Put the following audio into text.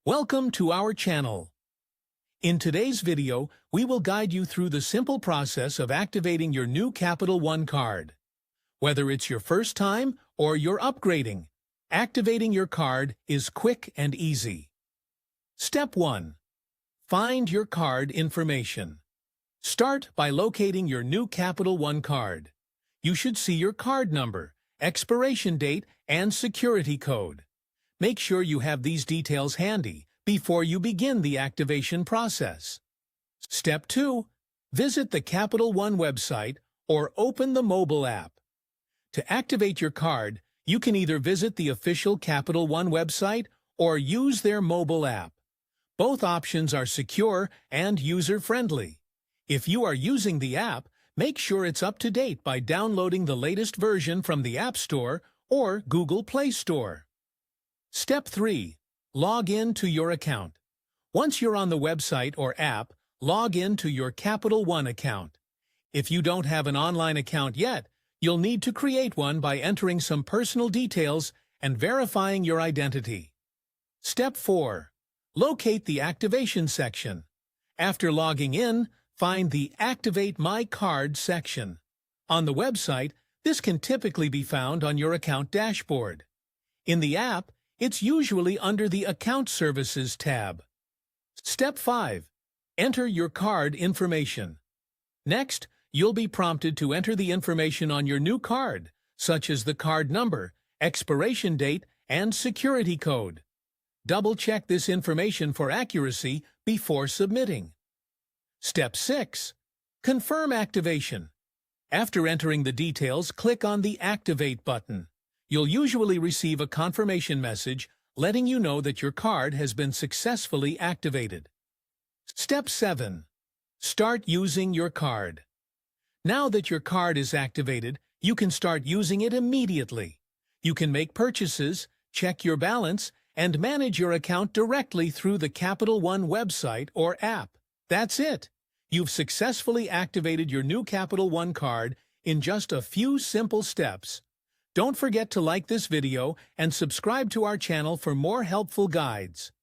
Welcome to our channel. In today's video, we will guide you through the simple process of activating your new Capital One card. Whether it's your first time or you're upgrading, activating your card is quick and easy. Step 1. Find your card information. Start by locating your new Capital One card. You should see your card number, expiration date, and security code. Make sure you have these details handy before you begin the activation process. Step 2. Visit the Capital One website or open the mobile app. To activate your card, you can either visit the official Capital One website or use their mobile app. Both options are secure and user-friendly. If you are using the app, make sure it's up to date by downloading the latest version from the App Store or Google Play Store. Step 3. Log in to your account. Once you're on the website or app, log in to your Capital One account. If you don't have an online account yet, you'll need to create one by entering some personal details and verifying your identity. Step 4. Locate the activation section. After logging in, find the Activate My Card section. On the website, this can typically be found on your account dashboard. In the app, it's usually under the Account Services tab. Step 5. Enter your card information. Next, you'll be prompted to enter the information on your new card, such as the card number, expiration date, and security code. Double-check this information for accuracy before submitting. Step 6. Confirm activation. After entering the details, click on the Activate button. You'll usually receive a confirmation message letting you know that your card has been successfully activated. Step 7. Start using your card. Now that your card is activated, you can start using it immediately. You can make purchases, check your balance, and manage your account directly through the Capital One website or app. That's it. You've successfully activated your new Capital One card in just a few simple steps. Don't forget to like this video and subscribe to our channel for more helpful guides.